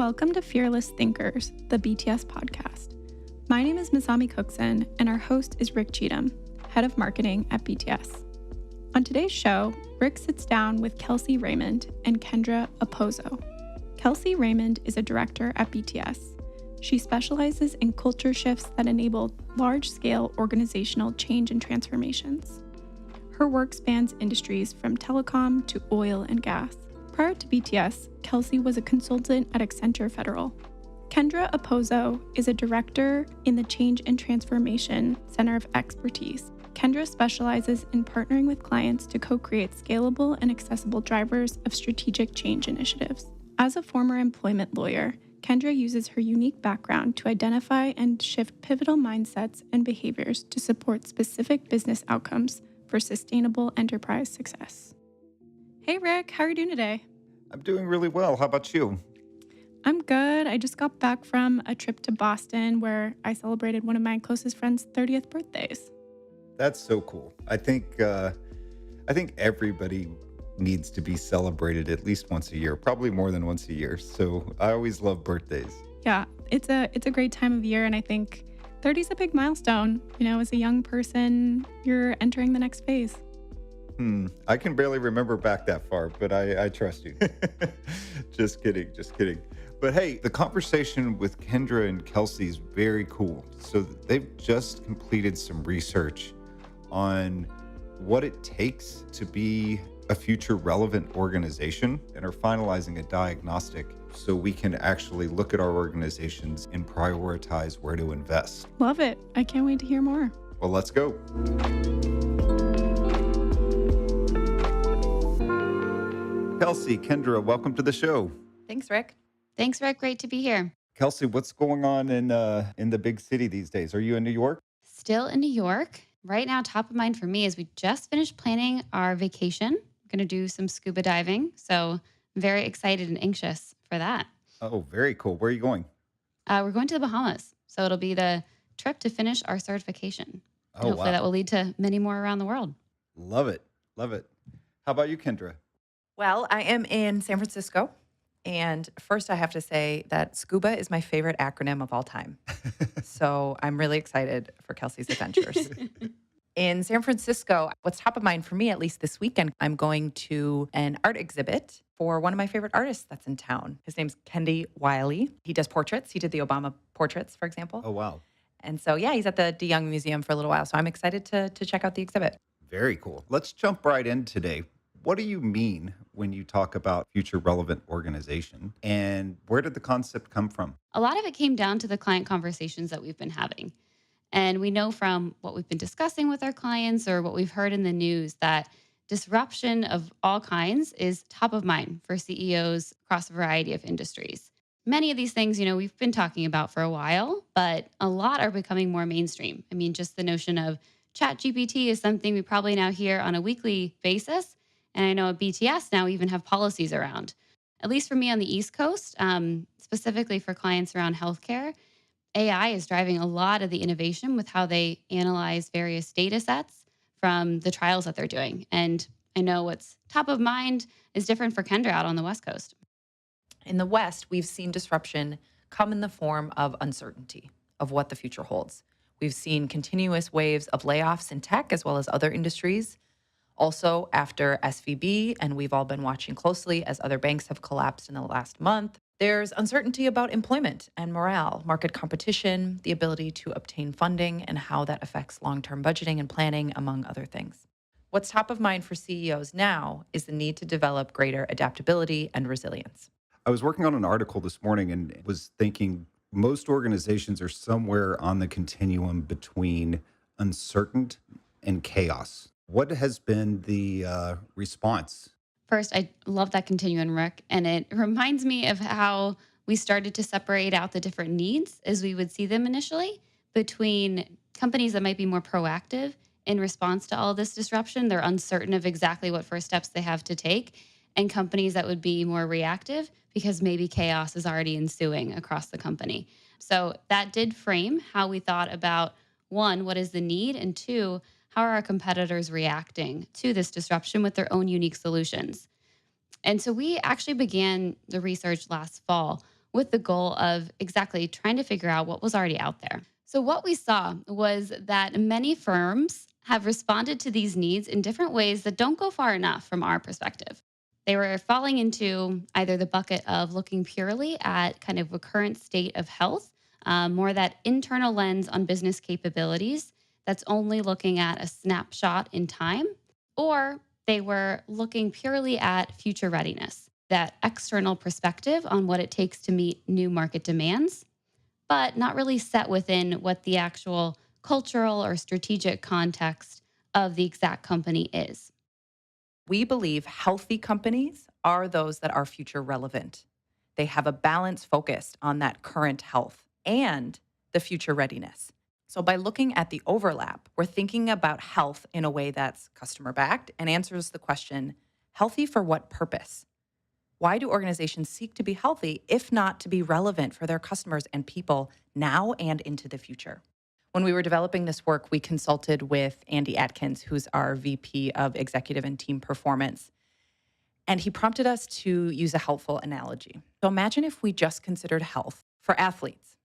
Welcome to Fearless Thinkers, the BTS podcast. My name is Masami Cookson, and our host is Rick Cheatham, head of marketing at BTS. On today's show, Rick sits down with Kelsey Raymond and Kendra Okposo. Kelsey Raymond is a director at BTS. She specializes in culture shifts that enable large-scale organizational change and transformations. Her work spans industries from telecom to oil and gas. Prior to BTS, Kelsey was a consultant at Accenture Federal. Kendra Okposo is a director in the Change and Transformation Center of Expertise. Kendra specializes in partnering with clients to co-create scalable and accessible drivers of strategic change initiatives. As a former employment lawyer, Kendra uses her unique background to identify and shift pivotal mindsets and behaviors to support specific business outcomes for sustainable enterprise success. Hey, Rick, how are you doing today? I'm doing really well. How about you? I'm good. I just got back from a trip to Boston where I celebrated one of my closest friends' 30th birthdays. That's so cool. I think everybody needs to be celebrated at least once a year, probably more than once a year. So I always love birthdays. Yeah, it's a great time of year, and I think 30 is a big milestone. You know, as a young person, you're entering the next phase. I can barely remember back that far, but I trust you. Just kidding. But hey, the conversation with Kendra and Kelsey is very cool. So they've just completed some research on what it takes to be a future relevant organization and are finalizing a diagnostic so we can actually look at our organizations and prioritize where to invest. Love it. I can't wait to hear more. Well, let's go. Kelsey, Kendra, welcome to the show. Thanks, Rick. Thanks, Rick. Great to be here. Kelsey, what's going on in the big city these days? Are you in New York? Still in New York. Right now, top of mind for me is we just finished planning our vacation. We're going to do some scuba diving. So I'm very excited and anxious for that. Oh, very cool. Where are you going? We're going to the Bahamas. So it'll be the trip to finish our certification. And hopefully that will lead to many more around the world. Love it. How about you, Kendra? Well, I am in San Francisco. And first, I have to say that scuba is my favorite acronym of all time. So I'm really excited for Kelsey's adventures. In San Francisco, what's top of mind for me, at least this weekend, I'm going to an art exhibit for one of my favorite artists that's in town. His name's Kendi Wiley. He does portraits. He did the Obama portraits, for example. Oh, wow. And so, yeah, he's at the DeYoung Museum for a little while. So I'm excited to check out the exhibit. Very cool. Let's jump right in today. What do you mean when you talk about future relevant organization, and where did the concept come from? A lot of it came down to the client conversations that we've been having. And we know from what we've been discussing with our clients or what we've heard in the news that disruption of all kinds is top of mind for CEOs across a variety of industries. Many of these things, we've been talking about for a while, but a lot are becoming more mainstream. I mean, just the notion of ChatGPT is something we probably now hear on a weekly basis. And I know at BTS now even have policies around. At least for me on the East Coast, specifically for clients around healthcare, AI is driving a lot of the innovation with how they analyze various data sets from the trials that they're doing. And I know what's top of mind is different for Kendra out on the West Coast. In the West, we've seen disruption come in the form of uncertainty of what the future holds. We've seen continuous waves of layoffs in tech as well as other industries. Also, after SVB, and we've all been watching closely as other banks have collapsed in the last month, there's uncertainty about employment and morale, market competition, the ability to obtain funding, and how that affects long-term budgeting and planning, among other things. What's top of mind for CEOs now is the need to develop greater adaptability and resilience. I was working on an article this morning and was thinking most organizations are somewhere on the continuum between uncertain and chaos. What has been the response? First, I love that continuum, Rick. And it reminds me of how we started to separate out the different needs as we would see them initially between companies that might be more proactive in response to all this disruption. They're uncertain of exactly what first steps they have to take. And companies that would be more reactive because maybe chaos is already ensuing across the company. So that did frame how we thought about, one, what is the need? And two, how are our competitors reacting to this disruption with their own unique solutions? And so we actually began the research last fall with the goal of exactly trying to figure out what was already out there. So, what we saw was that many firms have responded to these needs in different ways that don't go far enough from our perspective. They were falling into either the bucket of looking purely at kind of a current state of health, more that internal lens on business capabilities that's only looking at a snapshot in time, or they were looking purely at future readiness, that external perspective on what it takes to meet new market demands, but not really set within what the actual cultural or strategic context of the exact company is. We believe healthy companies are those that are future relevant. They have a balance focused on that current health and the future readiness. So by looking at the overlap, we're thinking about health in a way that's customer backed and answers the question, healthy for what purpose? Why do organizations seek to be healthy if not to be relevant for their customers and people now and into the future? When we were developing this work, we consulted with Andy Atkins, who's our VP of Executive and Team Performance. And he prompted us to use a helpful analogy. So imagine if we just considered health for athletes.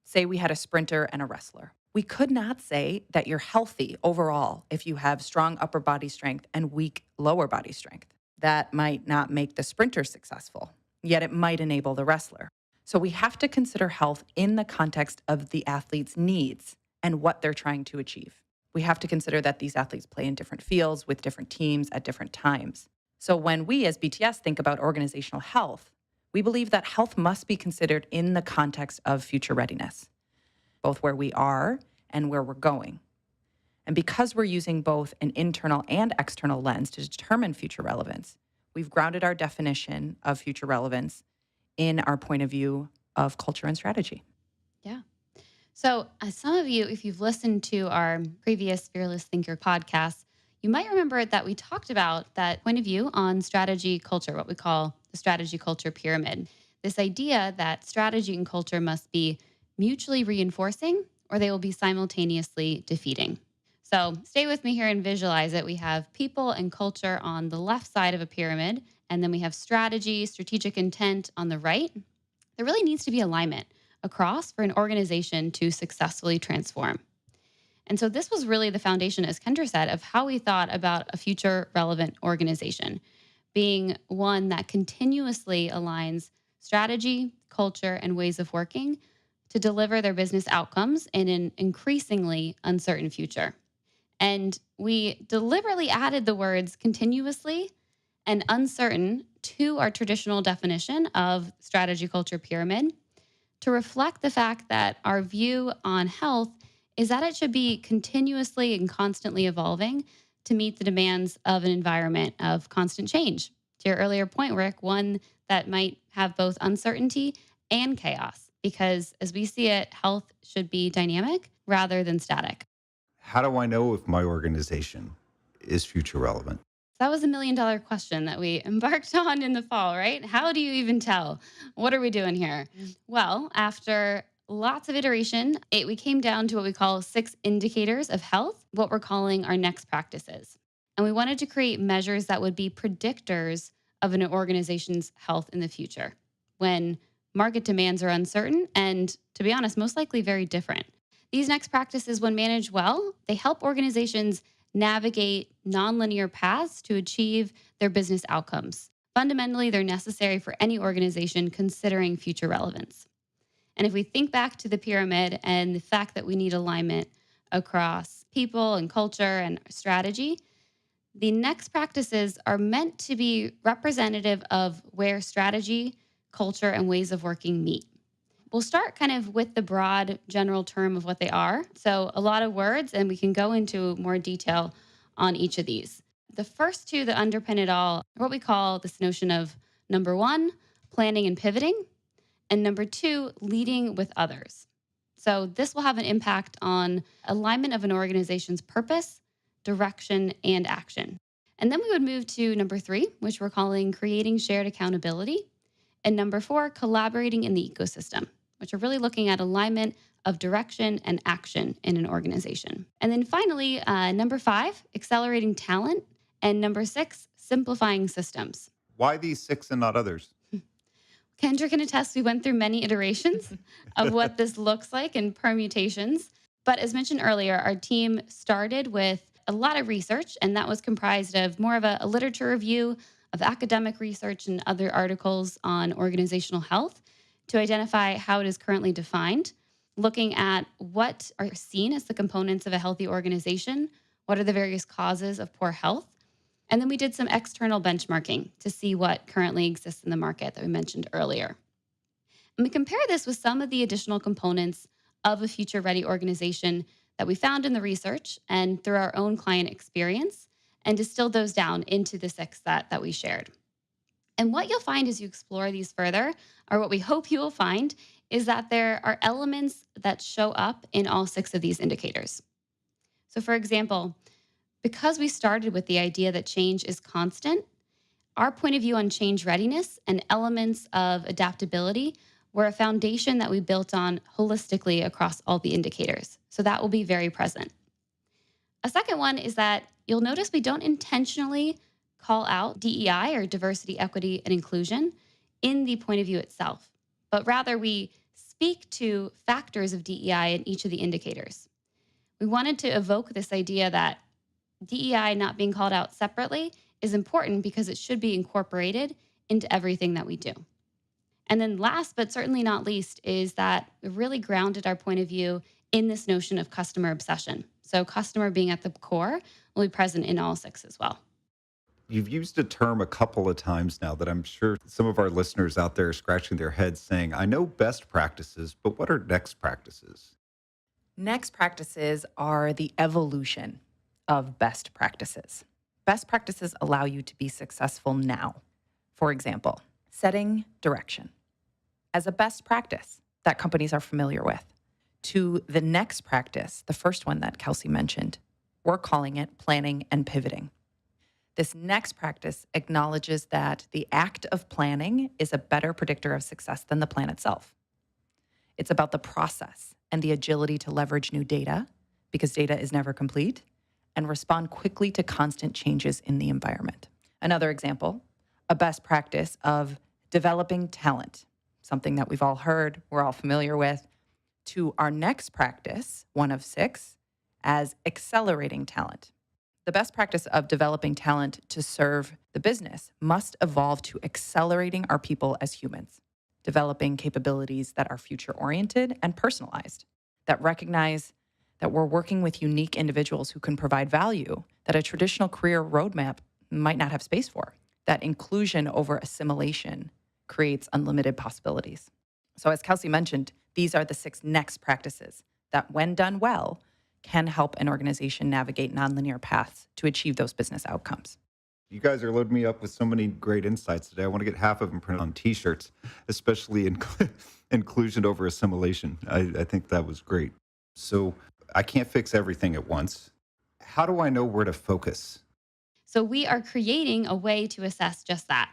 Say we had a sprinter and a wrestler. We could not say that you're healthy overall if you have strong upper body strength and weak lower body strength. That might not make the sprinter successful, yet it might enable the wrestler. So we have to consider health in the context of the athlete's needs and what they're trying to achieve. We have to consider that these athletes play in different fields with different teams at different times. So when we as BTS think about organizational health, we believe that health must be considered in the context of future readiness, both where we are and where we're going. And because we're using both an internal and external lens to determine future relevance, we've grounded our definition of future relevance in our point of view of culture and strategy. Yeah. So, some of you, if you've listened to our previous Fearless Thinker podcast, you might remember that we talked about that point of view on strategy culture, what we call the strategy culture pyramid. This idea that strategy and culture must be mutually reinforcing or they will be simultaneously defeating. So, stay with me here and visualize it. We have people and culture on the left side of a pyramid, and then we have strategy, strategic intent on the right. There really needs to be alignment across for an organization to successfully transform. And so this was really the foundation, as Kendra said, of how we thought about a future relevant organization, being one that continuously aligns strategy, culture, and ways of working to deliver their business outcomes in an increasingly uncertain future. And we deliberately added the words continuously and uncertain to our traditional definition of strategy culture pyramid to reflect the fact that our view on health is that it should be continuously and constantly evolving to meet the demands of an environment of constant change. To your earlier point, Rick, one that might have both uncertainty and chaos, because as we see it, health should be dynamic rather than static. How do I know if my organization is future relevant? That was $1 million question that we embarked on in the fall, right? How do you even tell? What are we doing here? Well, after lots of iteration, we came down to what we call 6 indicators of health, what we're calling our next practices. And we wanted to create measures that would be predictors of an organization's health in the future when market demands are uncertain and, to be honest, most likely very different. These next practices, when managed well, they help organizations navigate nonlinear paths to achieve their business outcomes. Fundamentally, they're necessary for any organization considering future relevance. And if we think back to the pyramid and the fact that we need alignment across people and culture and strategy, the next practices are meant to be representative of where strategy, culture, and ways of working meet. We'll start kind of with the broad general term of what they are. So a lot of words, and we can go into more detail on each of these. The first 2 that underpin it all are what we call this notion of number 1, planning and pivoting, and number 2, leading with others. So this will have an impact on alignment of an organization's purpose, direction, and action. And then we would move to number 3, which we're calling creating shared accountability, and number 4, collaborating in the ecosystem, which are really looking at alignment of direction and action in an organization. And then finally, number 5, accelerating talent, and number 6, simplifying systems. Why these 6 and not others? Kendra can attest we went through many iterations of what this looks like and permutations. But as mentioned earlier, our team started with a lot of research, and that was comprised of more of a literature review of academic research and other articles on organizational health to identify how it is currently defined, looking at what are seen as the components of a healthy organization, what are the various causes of poor health. And then we did some external benchmarking to see what currently exists in the market that we mentioned earlier. And we compare this with some of the additional components of a future-ready organization that we found in the research and through our own client experience, and distilled those down into the 6 that we shared. And what you'll find as you explore these further, or what we hope you will find, is that there are elements that show up in all 6 of these indicators. So for example, because we started with the idea that change is constant, our point of view on change readiness and elements of adaptability were a foundation that we built on holistically across all the indicators. So that will be very present. A second one is that you'll notice we don't intentionally call out DEI or diversity, equity, and inclusion in the point of view itself, but rather we speak to factors of DEI in each of the indicators. We wanted to evoke this idea that DEI not being called out separately is important because it should be incorporated into everything that we do. And then last, but certainly not least, is that we really grounded our point of view in this notion of customer obsession. So customer being at the core will be present in all 6 as well. You've used a term a couple of times now that I'm sure some of our listeners out there are scratching their heads saying, I know best practices, but what are next practices? Next practices are the evolution of best practices. Best practices allow you to be successful now. For example, setting direction as a best practice that companies are familiar with. To the next practice, the first one that Kelsey mentioned, we're calling it planning and pivoting. This next practice acknowledges that the act of planning is a better predictor of success than the plan itself. It's about the process and the agility to leverage new data, because data is never complete, and respond quickly to constant changes in the environment. Another example, a best practice of developing talent, something that we've all heard, we're all familiar with, to our next practice, one of 6, as accelerating talent. The best practice of developing talent to serve the business must evolve to accelerating our people as humans, developing capabilities that are future-oriented and personalized, that recognize that we're working with unique individuals who can provide value that a traditional career roadmap might not have space for, that inclusion over assimilation creates unlimited possibilities. So as Kelsey mentioned, these are the 6 next practices that, when done well, can help an organization navigate nonlinear paths to achieve those business outcomes. You guys are loading me up with so many great insights today. I want to get half of them printed on T-shirts, especially inclusion over assimilation. I think that was great. So I can't fix everything at once. How do I know where to focus? So we are creating a way to assess just that.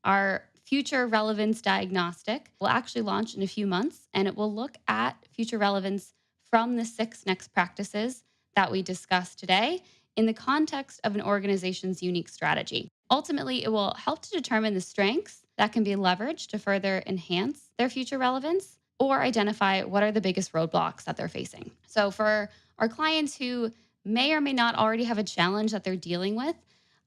Our future relevance diagnostic will actually launch in a few months, and it will look at future relevance from the 6 next practices that we discussed today in the context of an organization's unique strategy. Ultimately, it will help to determine the strengths that can be leveraged to further enhance their future relevance or identify what are the biggest roadblocks that they're facing. So for our clients who may or may not already have a challenge that they're dealing with,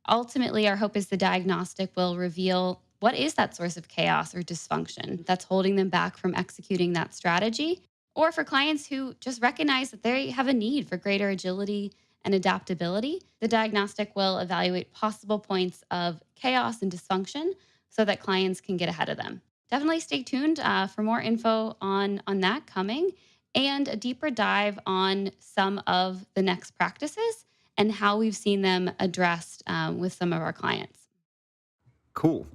ultimately, our hope is the diagnostic will reveal what is that source of chaos or dysfunction that's holding them back from executing that strategy. Or for clients who just recognize that they have a need for greater agility and adaptability, the diagnostic will evaluate possible points of chaos and dysfunction so that clients can get ahead of them. Definitely stay tuned for more info on that coming, and a deeper dive on some of the next practices and how we've seen them addressed with some of our clients. Cool.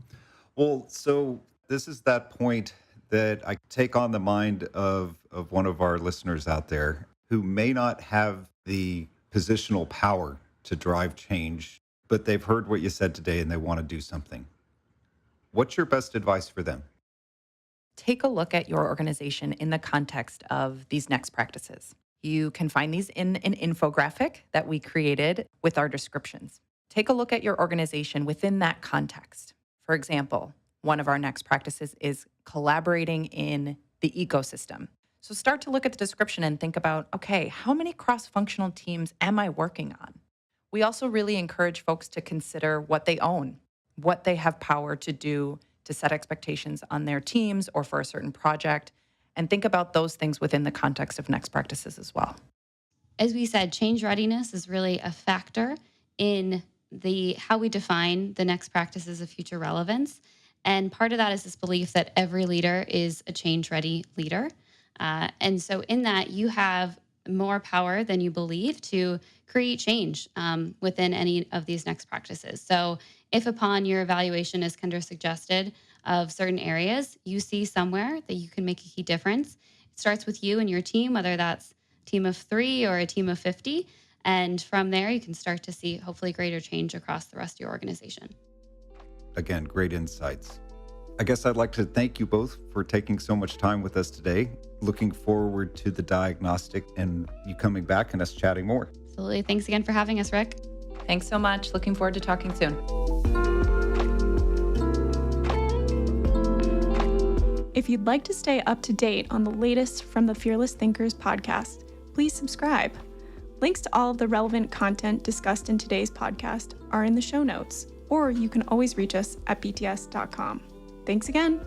Well, so this is that point that I take on the mind of one of our listeners out there who may not have the positional power to drive change, but they've heard what you said today and they want to do something. What's your best advice for them? Take a look at your organization in the context of these next practices. You can find these in an infographic that we created with our descriptions. Take a look at your organization within that context. For example, one of our next practices is collaborating in the ecosystem. So start to look at the description and think about, okay, how many cross-functional teams am I working on? We also really encourage folks to consider what they own, what they have power to do to set expectations on their teams or for a certain project, and think about those things within the context of next practices as well. As we said, change readiness is really a factor in how we define the next practices of future relevance. And part of that is this belief that every leader is a change-ready leader. And so in that, you have more power than you believe to create change within any of these next practices. So if upon your evaluation, as Kendra suggested, of certain areas, you see somewhere that you can make a key difference, it starts with you and your team, whether that's a team of 3 or a team of 50. And from there, you can start to see hopefully greater change across the rest of your organization. Again, great insights. I guess I'd like to thank you both for taking so much time with us today. Looking forward to the diagnostic and you coming back and us chatting more. Absolutely. Thanks again for having us, Rick. Thanks so much. Looking forward to talking soon. If you'd like to stay up to date on the latest from the Fearless Thinkers podcast, please subscribe. Links to all of the relevant content discussed in today's podcast are in the show notes, or you can always reach us at bts.com. Thanks again.